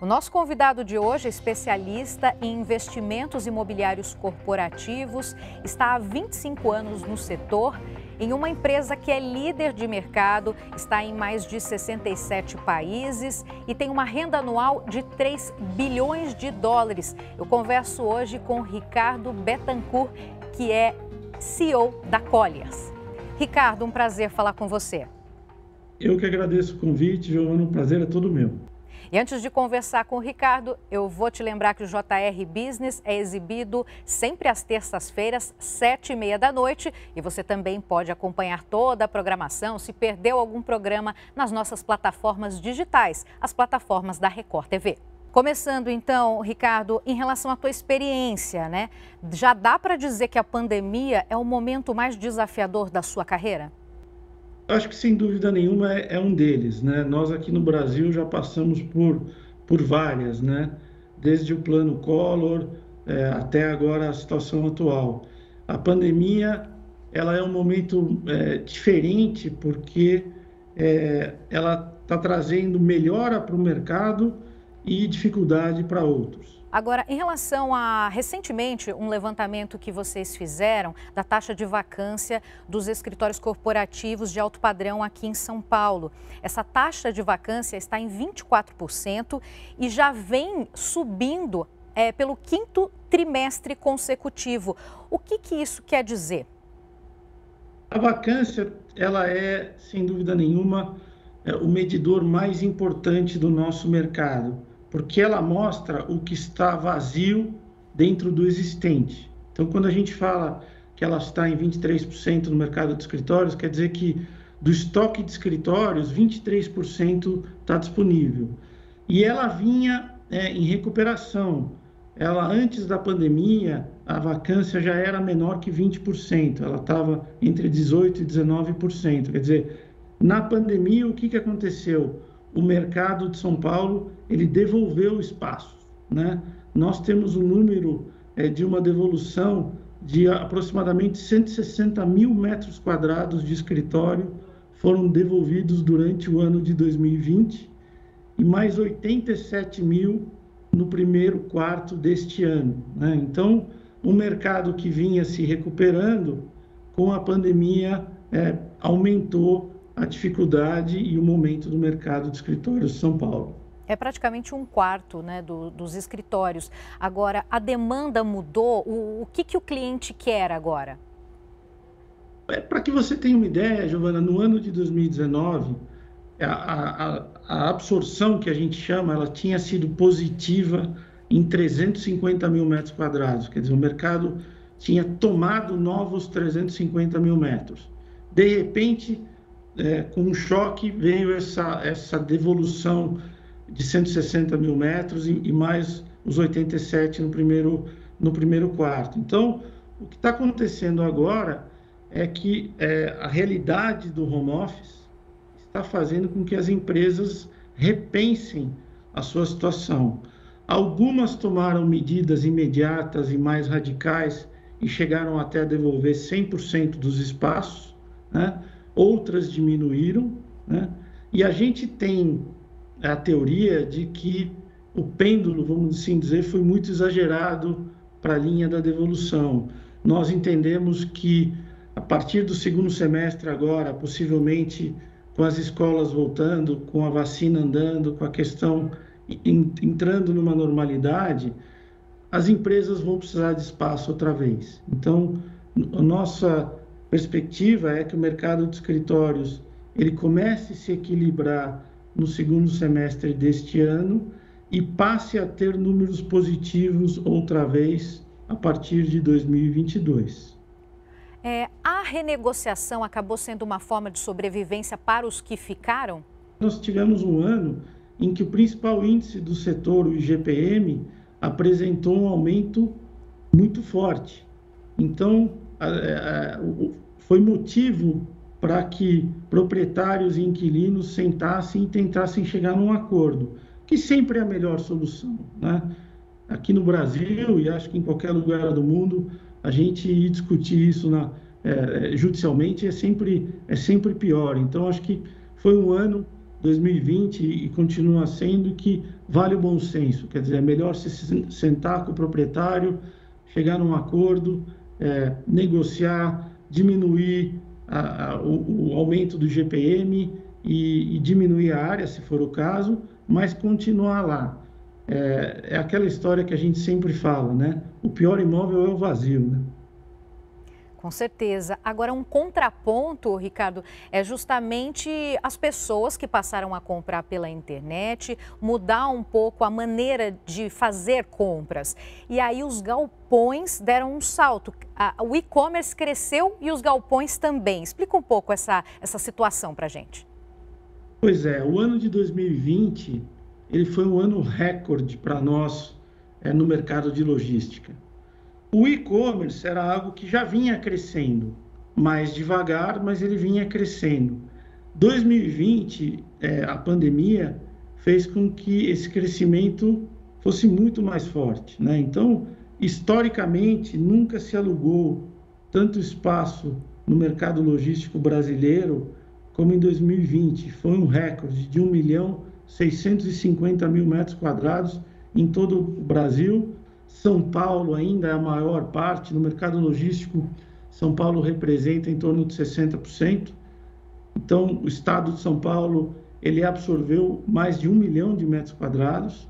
O nosso convidado de hoje é especialista em investimentos imobiliários corporativos, está há 25 anos no setor, em uma empresa que é líder de mercado, está em mais de 67 países e tem uma renda anual de 3 bilhões de dólares. Eu converso hoje com Ricardo Bettencourt, que é CEO da Colliers. Ricardo, um prazer falar com você. Eu que agradeço o convite, Giovana, o prazer é todo meu. E antes de conversar com o Ricardo, eu vou te lembrar que o JR Business é exibido sempre às terças-feiras, 7h30 da noite. E você também pode acompanhar toda a programação, se perdeu algum programa, nas nossas plataformas digitais, as plataformas da Record TV. Começando então, Ricardo, em relação à tua experiência, né? Já dá para dizer que a pandemia é o momento mais desafiador da sua carreira? Acho que, sem dúvida nenhuma, é um deles, né? Nós aqui no Brasil já passamos por várias, né? Desde o plano Collor até agora a situação atual. A pandemia, ela é um momento diferente porque ela está trazendo melhora para o mercado e dificuldade para outros. Agora, em relação a, recentemente, um levantamento que vocês fizeram da taxa de vacância dos escritórios corporativos de alto padrão aqui em São Paulo. Essa taxa de vacância está em 24% e já vem subindo pelo 5º trimestre consecutivo. O que isso quer dizer? A vacância, ela é, sem dúvida nenhuma, o medidor mais importante do nosso mercado, porque ela mostra o que está vazio dentro do existente. Então, quando a gente fala que ela está em 23% no mercado de escritórios, quer dizer que do estoque de escritórios, 23% está disponível. E ela vinha em recuperação. Ela, antes da pandemia, a vacância já era menor que 20%. Ela estava entre 18% e 19%. Quer dizer, na pandemia, o que aconteceu? O mercado de São Paulo, ele devolveu espaço, né? Nós temos um número de uma devolução de aproximadamente 160 mil metros quadrados de escritório foram devolvidos durante o ano de 2020 e mais 87 mil no primeiro quarto deste ano, né? Então, o mercado que vinha se recuperando, com a pandemia, aumentou a dificuldade e o momento do mercado de escritórios de São Paulo. É praticamente um quarto, né, dos escritórios. Agora, a demanda mudou? O que o cliente quer agora? Para que você tenha uma ideia, Giovana, no ano de 2019, a absorção, que a gente chama, ela tinha sido positiva em 350 mil metros quadrados. Quer dizer, o mercado tinha tomado novos 350 mil metros. De repente, com um choque, veio essa devolução de 160 mil metros e mais os 87 no primeiro quarto. Então, o que está acontecendo agora é que a realidade do home office está fazendo com que as empresas repensem a sua situação. Algumas tomaram medidas imediatas e mais radicais e chegaram até a devolver 100% dos espaços, né? Outras diminuíram, né? E a gente tem a teoria de que o pêndulo, vamos assim dizer, foi muito exagerado para a linha da devolução. Nós entendemos que a partir do segundo semestre agora, possivelmente com as escolas voltando, com a vacina andando, com a questão entrando numa normalidade, as empresas vão precisar de espaço outra vez. Então, a nossa perspectiva é que o mercado de escritórios ele comece a se equilibrar no segundo semestre deste ano e passe a ter números positivos outra vez a partir de 2022. A renegociação acabou sendo uma forma de sobrevivência para os que ficaram? Nós tivemos um ano em que o principal índice do setor, o IGPM, apresentou um aumento muito forte. Então, foi motivo para que proprietários e inquilinos sentassem e tentassem chegar num acordo, que sempre é a melhor solução, né? Aqui no Brasil, e acho que em qualquer lugar do mundo, a gente ir discutir isso judicialmente é sempre pior. Então, acho que foi um ano 2020 e continua sendo que vale o bom senso, quer dizer, é melhor se sentar com o proprietário, chegar num acordo, negociar, diminuir o aumento do GPM e diminuir a área, se for o caso, mas continuar lá. É aquela história que a gente sempre fala, né? O pior imóvel é o vazio, né? Com certeza. Agora, um contraponto, Ricardo, é justamente as pessoas que passaram a comprar pela internet, mudar um pouco a maneira de fazer compras. E aí os galpões deram um salto. O e-commerce cresceu e os galpões também. Explica um pouco essa situação para a gente. Pois é, o ano de 2020, ele foi um ano recorde para nós no mercado de logística. O e-commerce era algo que já vinha crescendo, mais devagar, mas ele vinha crescendo. 2020, a pandemia fez com que esse crescimento fosse muito mais forte, né? Então, historicamente, nunca se alugou tanto espaço no mercado logístico brasileiro como em 2020. Foi um recorde de 1.650.000 metros quadrados em todo o Brasil. São Paulo ainda é a maior parte no mercado logístico. São Paulo representa em torno de 60%. Então, o estado de São Paulo, ele absorveu mais de 1 milhão de metros quadrados.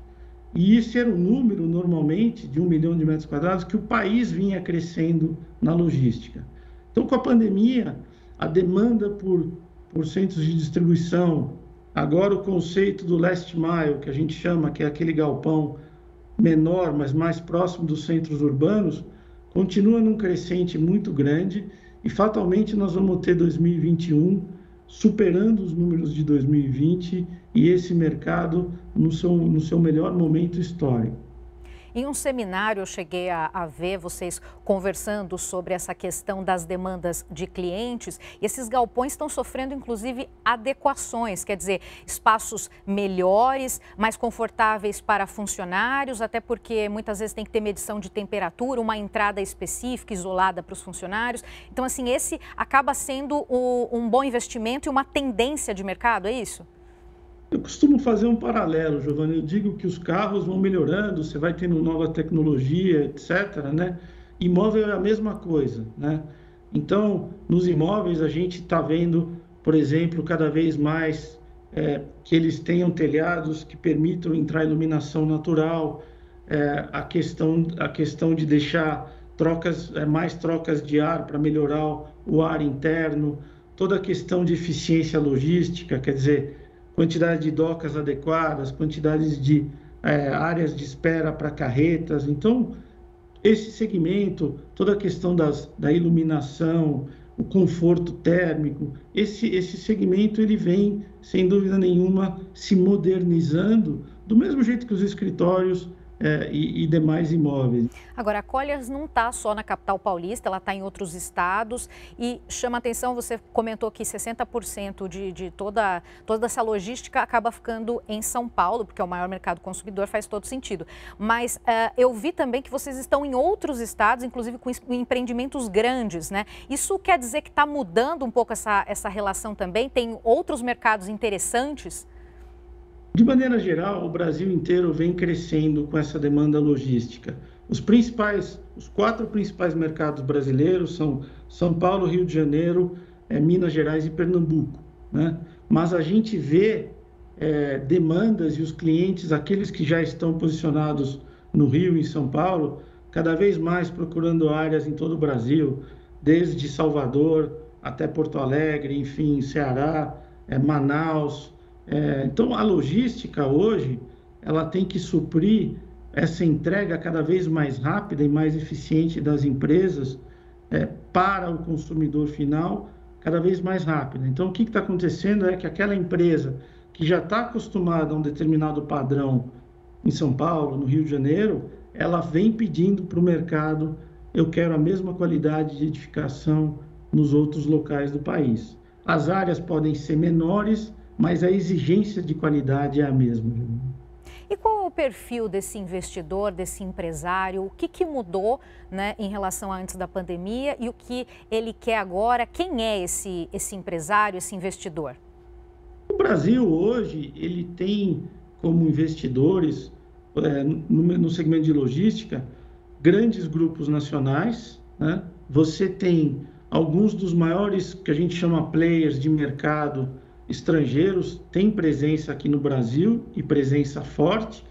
E esse era o número, normalmente, de 1 milhão de metros quadrados que o país vinha crescendo na logística. Então, com a pandemia, a demanda por centros de distribuição, agora o conceito do last mile, que a gente chama, que é aquele galpão menor, mas mais próximo dos centros urbanos, continua num crescente muito grande e fatalmente nós vamos ter 2021 superando os números de 2020 e esse mercado no seu melhor momento histórico. Em um seminário eu cheguei a ver vocês conversando sobre essa questão das demandas de clientes e esses galpões estão sofrendo inclusive adequações, quer dizer, espaços melhores, mais confortáveis para funcionários, até porque muitas vezes tem que ter medição de temperatura, uma entrada específica, isolada para os funcionários. Então, assim, esse acaba sendo um bom investimento e uma tendência de mercado, é isso? Eu costumo fazer um paralelo, Giovanni. Eu digo que os carros vão melhorando, você vai tendo nova tecnologia, etc., né? Imóvel é a mesma coisa, né? Então, nos imóveis, a gente está vendo, por exemplo, cada vez mais que eles tenham telhados que permitam entrar iluminação natural, a questão de deixar mais trocas de ar para melhorar o ar interno, toda a questão de eficiência logística, quer dizer, quantidade de docas adequadas, quantidades de áreas de espera para carretas. Então, esse segmento, toda a questão da iluminação, o conforto térmico, esse segmento ele vem, sem dúvida nenhuma, se modernizando, do mesmo jeito que os escritórios e demais imóveis. Agora, a Colliers não está só na capital paulista, ela está em outros estados e chama atenção, você comentou que 60% de toda essa logística acaba ficando em São Paulo, porque é o maior mercado consumidor, faz todo sentido. Mas eu vi também que vocês estão em outros estados, inclusive com empreendimentos grandes, né? Isso quer dizer que está mudando um pouco essa relação também? Tem outros mercados interessantes? De maneira geral, o Brasil inteiro vem crescendo com essa demanda logística. Os 4 principais mercados brasileiros são São Paulo, Rio de Janeiro, Minas Gerais e Pernambuco, né? Mas a gente vê demandas e os clientes, aqueles que já estão posicionados no Rio e em São Paulo, cada vez mais procurando áreas em todo o Brasil, desde Salvador até Porto Alegre, enfim, Ceará, Manaus. Então, a logística hoje, ela tem que suprir essa entrega cada vez mais rápida e mais eficiente das empresas para o consumidor final, cada vez mais rápida. Então, o que está acontecendo é que aquela empresa que já está acostumada a um determinado padrão em São Paulo, no Rio de Janeiro, ela vem pedindo para o mercado, eu quero a mesma qualidade de edificação nos outros locais do país. As áreas podem ser menores, mas a exigência de qualidade é a mesma. E qual é o perfil desse investidor, desse empresário? O que mudou, né, em relação a antes da pandemia e o que ele quer agora? Quem é esse empresário, esse investidor? O Brasil hoje, ele tem como investidores, no segmento de logística, grandes grupos nacionais, né? Você tem alguns dos maiores, que a gente chama players de mercado estrangeiros, tem presença aqui no Brasil e presença forte.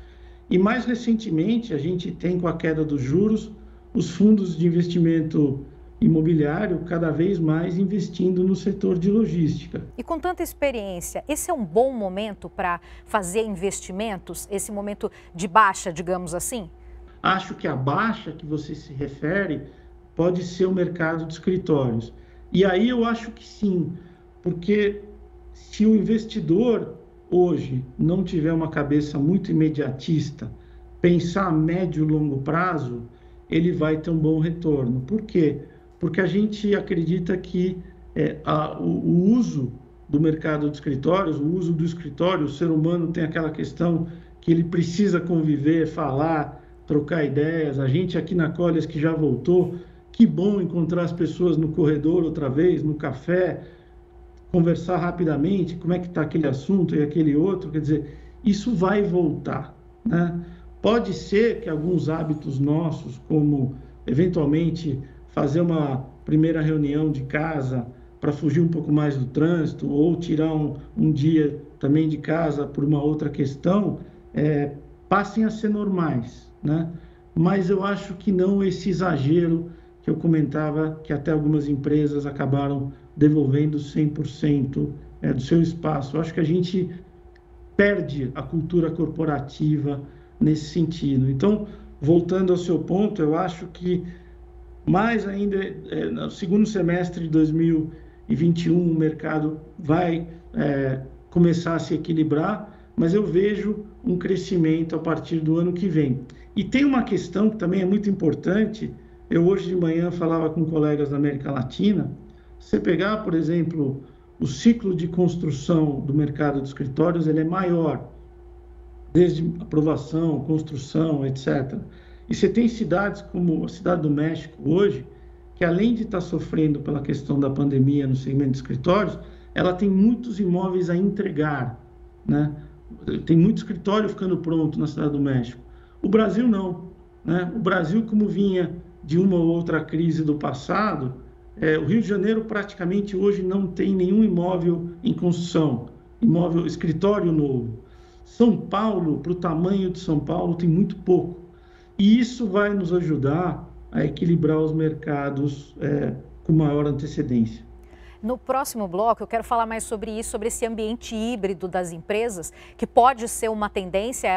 E mais recentemente, a gente tem, com a queda dos juros, os fundos de investimento imobiliário cada vez mais investindo no setor de logística. E com tanta experiência, esse é um bom momento para fazer investimentos? Esse momento de baixa, digamos assim? Acho que a baixa que você se refere pode ser o mercado de escritórios. E aí eu acho que sim, porque se o investidor hoje não tiver uma cabeça muito imediatista, pensar a médio e longo prazo, ele vai ter um bom retorno. Por quê? Porque a gente acredita que o uso do mercado de escritórios, o uso do escritório, o ser humano tem aquela questão que ele precisa conviver, falar, trocar ideias. A gente aqui na Colliers que já voltou, que bom encontrar as pessoas no corredor outra vez, no café, conversar rapidamente, como é que está aquele assunto e aquele outro. Quer dizer, isso vai voltar, né? Pode ser que alguns hábitos nossos, como eventualmente fazer uma primeira reunião de casa para fugir um pouco mais do trânsito, ou tirar um dia também de casa por uma outra questão, passem a ser normais, né? Mas eu acho que não esse exagero que eu comentava, que até algumas empresas acabaram devolvendo 100% do seu espaço. Eu acho que a gente perde a cultura corporativa nesse sentido. Então, voltando ao seu ponto, eu acho que mais ainda no segundo semestre de 2021 o mercado vai começar a se equilibrar, mas eu vejo um crescimento a partir do ano que vem. E tem uma questão que também é muito importante. Eu hoje de manhã falava com colegas da América Latina. Você pegar, por exemplo, o ciclo de construção do mercado de escritórios, ele é maior, desde aprovação, construção, etc. E você tem cidades como a Cidade do México hoje, que além de estar sofrendo pela questão da pandemia no segmento de escritórios, ela tem muitos imóveis a entregar, né? Tem muito escritório ficando pronto na Cidade do México. O Brasil não, né? O Brasil, como vinha de uma ou outra crise do passado, o Rio de Janeiro praticamente hoje não tem nenhum imóvel em construção, escritório novo. São Paulo, para o tamanho de São Paulo, tem muito pouco. E isso vai nos ajudar a equilibrar os mercados com maior antecedência. No próximo bloco, eu quero falar mais sobre isso, sobre esse ambiente híbrido das empresas, que pode ser uma tendência,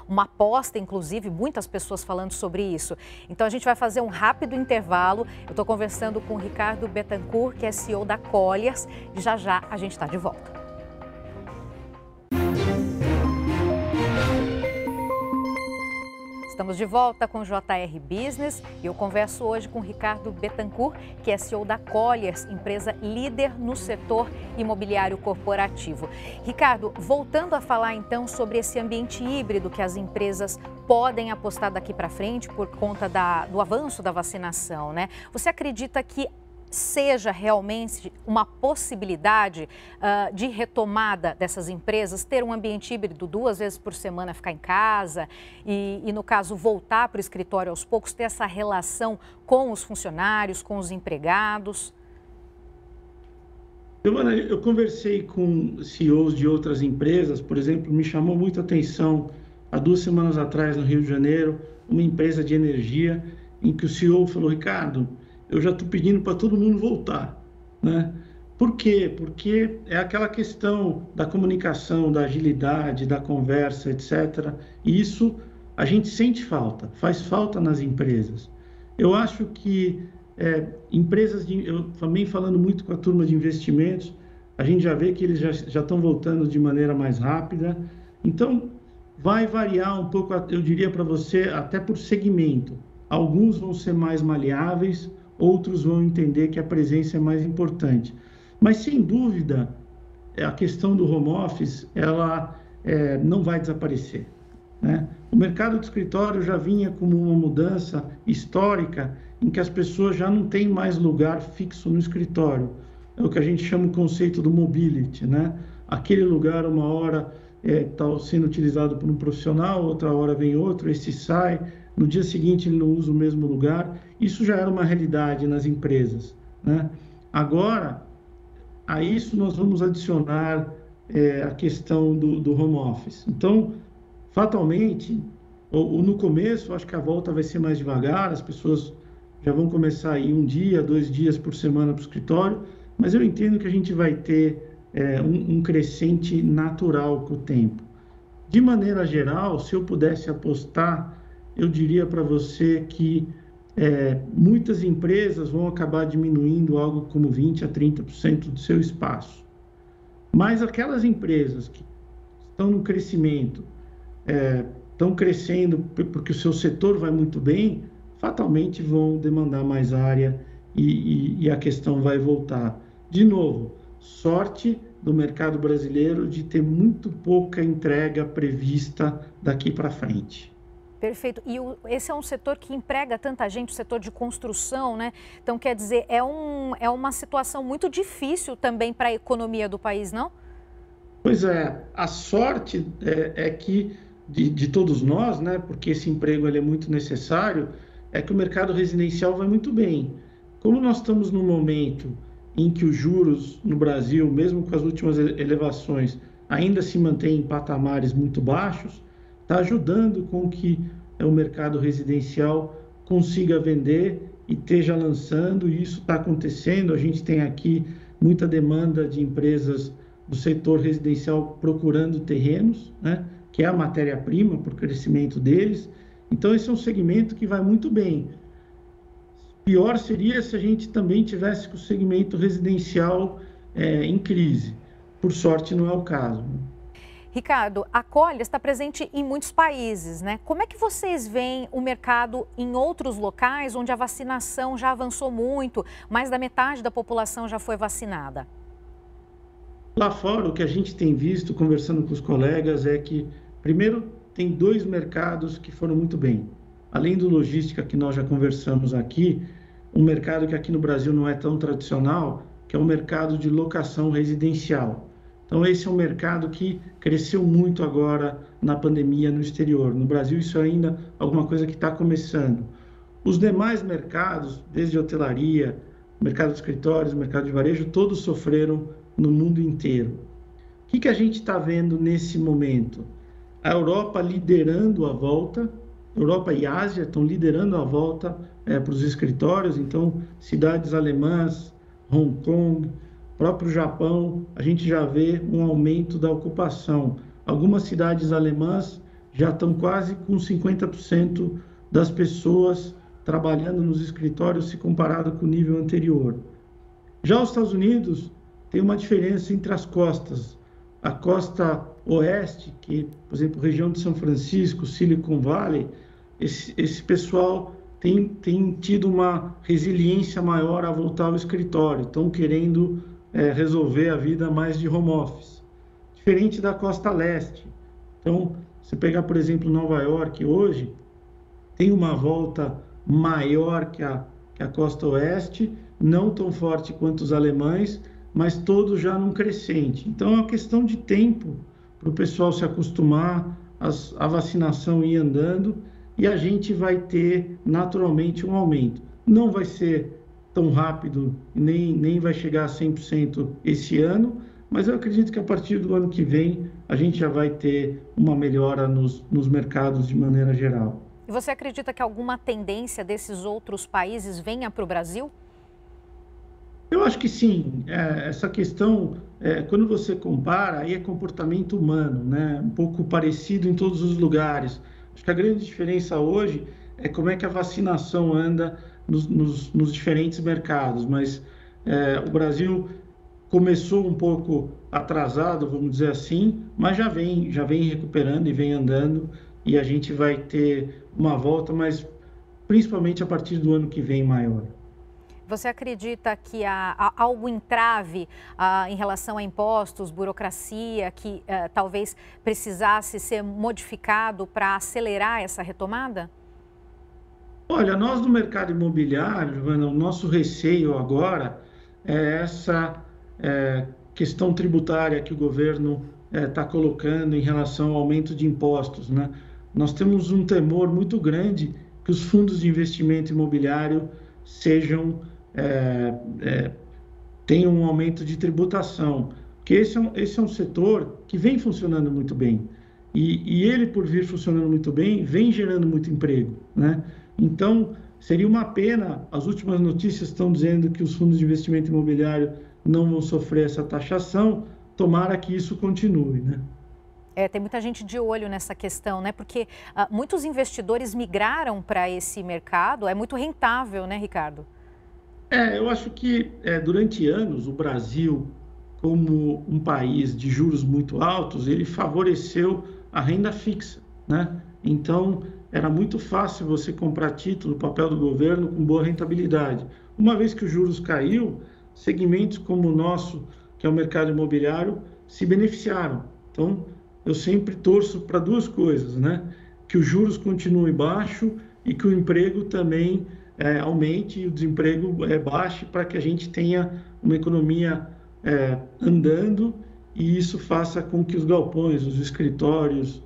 uma aposta, inclusive, muitas pessoas falando sobre isso. Então, a gente vai fazer um rápido intervalo. Eu estou conversando com o Ricardo Bettencourt, que é CEO da Colliers, e já já a gente está de volta. Estamos de volta com o JR Business e eu converso hoje com o Ricardo Bettencourt, que é CEO da Colliers, empresa líder no setor imobiliário corporativo. Ricardo, voltando a falar então sobre esse ambiente híbrido que as empresas podem apostar daqui para frente por conta do avanço da vacinação, né? Você acredita que seja realmente uma possibilidade de retomada dessas empresas, ter um ambiente híbrido 2 vezes por semana, ficar em casa e no caso, voltar para o escritório aos poucos, ter essa relação com os funcionários, com os empregados? Eu conversei com CEOs de outras empresas, por exemplo, me chamou muito a atenção, há 2 semanas atrás, no Rio de Janeiro, uma empresa de energia, em que o CEO falou: Ricardo, eu já estou pedindo para todo mundo voltar, né? Por quê? Porque é aquela questão da comunicação, da agilidade, da conversa, etc. E isso a gente sente falta, faz falta nas empresas. Eu acho que eu também falando muito com a turma de investimentos, a gente já vê que eles já estão voltando de maneira mais rápida. Então, vai variar um pouco, eu diria para você, até por segmento. Alguns vão ser mais maleáveis, outros vão entender que a presença é mais importante. Mas, sem dúvida, a questão do home office, ela não vai desaparecer, né? O mercado de escritório já vinha como uma mudança histórica em que as pessoas já não têm mais lugar fixo no escritório. É o que a gente chama o conceito do mobility, né? aquele lugar uma hora está sendo utilizado por um profissional, outra hora vem outro, esse sai, no dia seguinte ele não usa o mesmo lugar. Isso já era uma realidade nas empresas, né? Agora, a isso nós vamos adicionar a questão do home office. Então, fatalmente, ou no começo, acho que a volta vai ser mais devagar, as pessoas já vão começar a ir 1 dia, 2 dias por semana para o escritório, mas eu entendo que a gente vai ter um crescente natural com o tempo. De maneira geral, se eu pudesse apostar, eu diria para você que muitas empresas vão acabar diminuindo algo como 20% a 30% do seu espaço. Mas aquelas empresas que estão no crescimento, estão crescendo porque o seu setor vai muito bem, fatalmente vão demandar mais área e a questão vai voltar. De novo, sorte do mercado brasileiro de ter muito pouca entrega prevista daqui para frente. Perfeito. E esse é um setor que emprega tanta gente, o setor de construção, né? Então, quer dizer, é uma situação muito difícil também para a economia do país, não? Pois é, a sorte é que, de todos nós, né? Porque esse emprego ele é muito necessário, é que o mercado residencial vai muito bem. Como nós estamos num momento em que os juros no Brasil, mesmo com as últimas elevações, ainda se mantêm em patamares muito baixos, está ajudando com que o mercado residencial consiga vender e esteja lançando, e isso está acontecendo. A gente tem aqui muita demanda de empresas do setor residencial procurando terrenos, né, que é a matéria-prima para o crescimento deles. Então, esse é um segmento que vai muito bem. Pior seria se a gente também tivesse com o segmento residencial em crise. Por sorte, não é o caso. Ricardo, a Colliers está presente em muitos países, né? Como é que vocês veem o mercado em outros locais onde a vacinação já avançou muito, mais da metade da população já foi vacinada? Lá fora, o que a gente tem visto, conversando com os colegas, é que, primeiro, tem 2 mercados que foram muito bem. Além do logística, que nós já conversamos aqui, um mercado que aqui no Brasil não é tão tradicional, que é o mercado de locação residencial. Então, esse é um mercado que cresceu muito agora na pandemia no exterior. No Brasil, isso ainda é alguma coisa que está começando. Os demais mercados, desde hotelaria, mercado de escritórios, mercado de varejo, todos sofreram no mundo inteiro. O que a gente está vendo nesse momento? A Europa liderando a volta, Europa e Ásia estão liderando a volta para os escritórios, então cidades alemãs, Hong Kong, próprio Japão, a gente já vê um aumento da ocupação. Algumas cidades alemãs já estão quase com 50% das pessoas trabalhando nos escritórios se comparado com o nível anterior. Já os Estados Unidos tem uma diferença entre as costas. A costa oeste, que, por exemplo, região de São Francisco, Silicon Valley, esse pessoal tem tido uma resiliência maior a voltar ao escritório, estão querendo resolver a vida mais de home office. Diferente da costa leste. Então, se pegar, por exemplo, Nova York hoje, tem uma volta maior que a costa oeste, não tão forte quanto os alemães, mas todos já num crescente. Então, é uma questão de tempo para o pessoal se acostumar, a vacinação ir andando, e a gente vai ter naturalmente um aumento. Não vai ser tão rápido, nem vai chegar a 100% esse ano, mas eu acredito que a partir do ano que vem a gente já vai ter uma melhora nos mercados de maneira geral. E você acredita que alguma tendência desses outros países venha para o Brasil? Eu acho que sim. Essa questão, quando você compara, aí é comportamento humano, né? Um pouco parecido em todos os lugares. Acho que a grande diferença hoje é como é que a vacinação anda nos diferentes mercados, mas o Brasil começou um pouco atrasado, vamos dizer assim, mas já vem recuperando e vem andando, e a gente vai ter uma volta, mas principalmente a partir do ano que vem maior. Você acredita que há algum entrave em relação a impostos, burocracia, que talvez precisasse ser modificado para acelerar essa retomada? Olha, nós do mercado imobiliário, Giovana, o nosso receio agora é essa questão tributária que o governo está colocando em relação ao aumento de impostos, né? Nós temos um temor muito grande que os fundos de investimento imobiliário tenham um aumento de tributação, porque esse é um setor que vem funcionando muito bem. E ele, por vir funcionando muito bem, vem gerando muito emprego, né? Então, seria uma pena, as últimas notícias estão dizendo que os fundos de investimento imobiliário não vão sofrer essa taxação, tomara que isso continue, né? Tem muita gente de olho nessa questão, né? Porque muitos investidores migraram para esse mercado, é muito rentável, né, Ricardo? Eu acho que durante anos o Brasil, como um país de juros muito altos, ele favoreceu a renda fixa, né? Então, era muito fácil você comprar título, papel do governo com boa rentabilidade. Uma vez que os juros caiu, segmentos como o nosso, que é o mercado imobiliário, se beneficiaram. Então, eu sempre torço para duas coisas, né? Que os juros continuem baixo e que o emprego também aumente e o desemprego baixe para que a gente tenha uma economia andando e isso faça com que os galpões, os escritórios,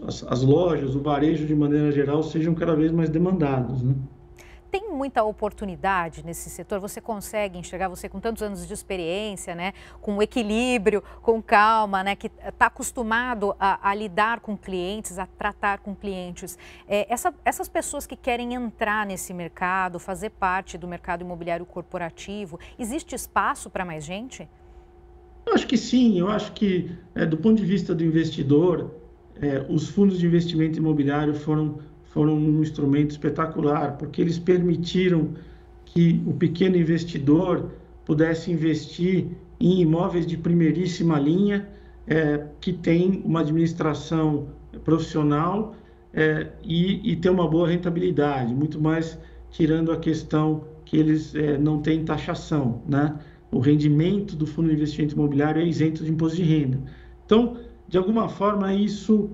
as lojas, o varejo de maneira geral sejam cada vez mais demandados, né? Tem muita oportunidade nesse setor? Você consegue enxergar, você com tantos anos de experiência, né, com equilíbrio, com calma, né, que está acostumado a lidar com clientes, a tratar com clientes. Essas pessoas que querem entrar nesse mercado, fazer parte do mercado imobiliário corporativo, existe espaço para mais gente? Eu acho que sim, eu acho que do ponto de vista do investidor, os fundos de investimento imobiliário foram um instrumento espetacular, porque eles permitiram que o pequeno investidor pudesse investir em imóveis de primeiríssima linha, que tem uma administração profissional e tem uma boa rentabilidade, muito mais tirando a questão que eles não têm taxação, né? O rendimento do fundo de investimento imobiliário é isento de imposto de renda. Então, de alguma forma, isso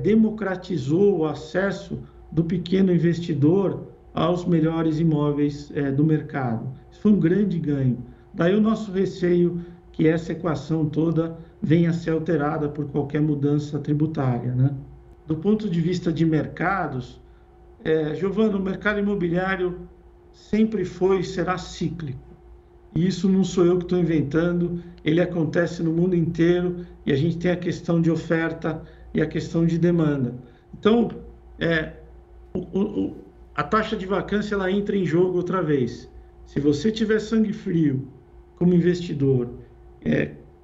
democratizou o acesso do pequeno investidor aos melhores imóveis do mercado. Isso foi um grande ganho. Daí o nosso receio que essa equação toda venha a ser alterada por qualquer mudança tributária, né? Do ponto de vista de mercados, Giovana, o mercado imobiliário sempre foi e será cíclico. E isso não sou eu que estou inventando, ele acontece no mundo inteiro e a gente tem a questão de oferta e a questão de demanda. Então, a taxa de vacância ela entra em jogo outra vez. Se você tiver sangue frio como investidor,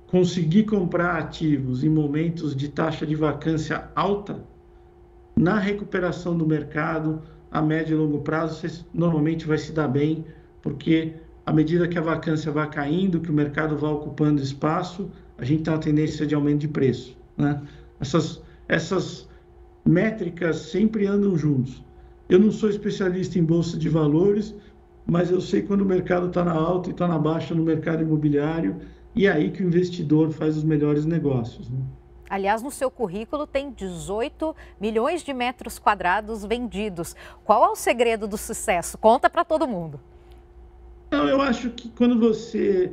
conseguir comprar ativos em momentos de taxa de vacância alta, na recuperação do mercado, a médio e longo prazo, você normalmente vai se dar bem, porque à medida que a vacância vai caindo, que o mercado vai ocupando espaço, a gente tem uma tendência de aumento de preço, né? Essas métricas sempre andam juntos. Eu não sou especialista em bolsa de valores, mas eu sei quando o mercado está na alta e está na baixa no mercado imobiliário, e é aí que o investidor faz os melhores negócios, né? Aliás, no seu currículo tem 18 milhões de metros quadrados vendidos. Qual é o segredo do sucesso? Conta para todo mundo. Não, eu acho que quando você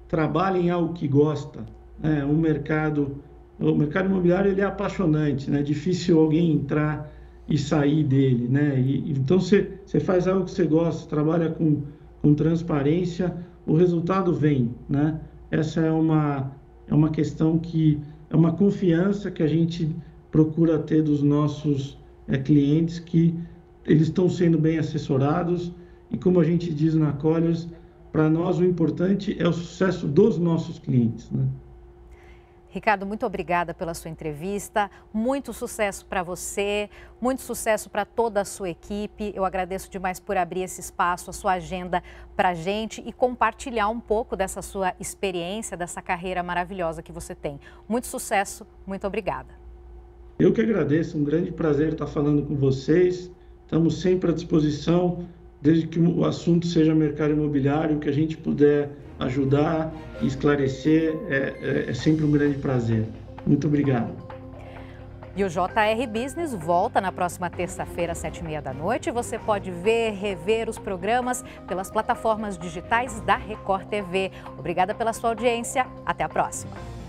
trabalha em algo que gosta, né, o mercado imobiliário ele é apaixonante, né? É difícil alguém entrar e sair dele, né? Então você faz algo que você gosta, trabalha com transparência, o resultado vem, né? Essa é uma questão que é uma confiança que a gente procura ter dos nossos clientes, que eles estão sendo bem assessorados e, como a gente diz na Colliers, para nós o importante é o sucesso dos nossos clientes, né? Ricardo, muito obrigada pela sua entrevista, muito sucesso para você, muito sucesso para toda a sua equipe. Eu agradeço demais por abrir esse espaço, a sua agenda para a gente e compartilhar um pouco dessa sua experiência, dessa carreira maravilhosa que você tem. Muito sucesso, muito obrigada. Eu que agradeço, um grande prazer estar falando com vocês. Estamos sempre à disposição, desde que o assunto seja mercado imobiliário, que a gente puder ajudar e esclarecer, é sempre um grande prazer. Muito obrigado. E o JR Business volta na próxima terça-feira, às 7h30 da noite. Você pode ver, rever os programas pelas plataformas digitais da Record TV. Obrigada pela sua audiência. Até a próxima.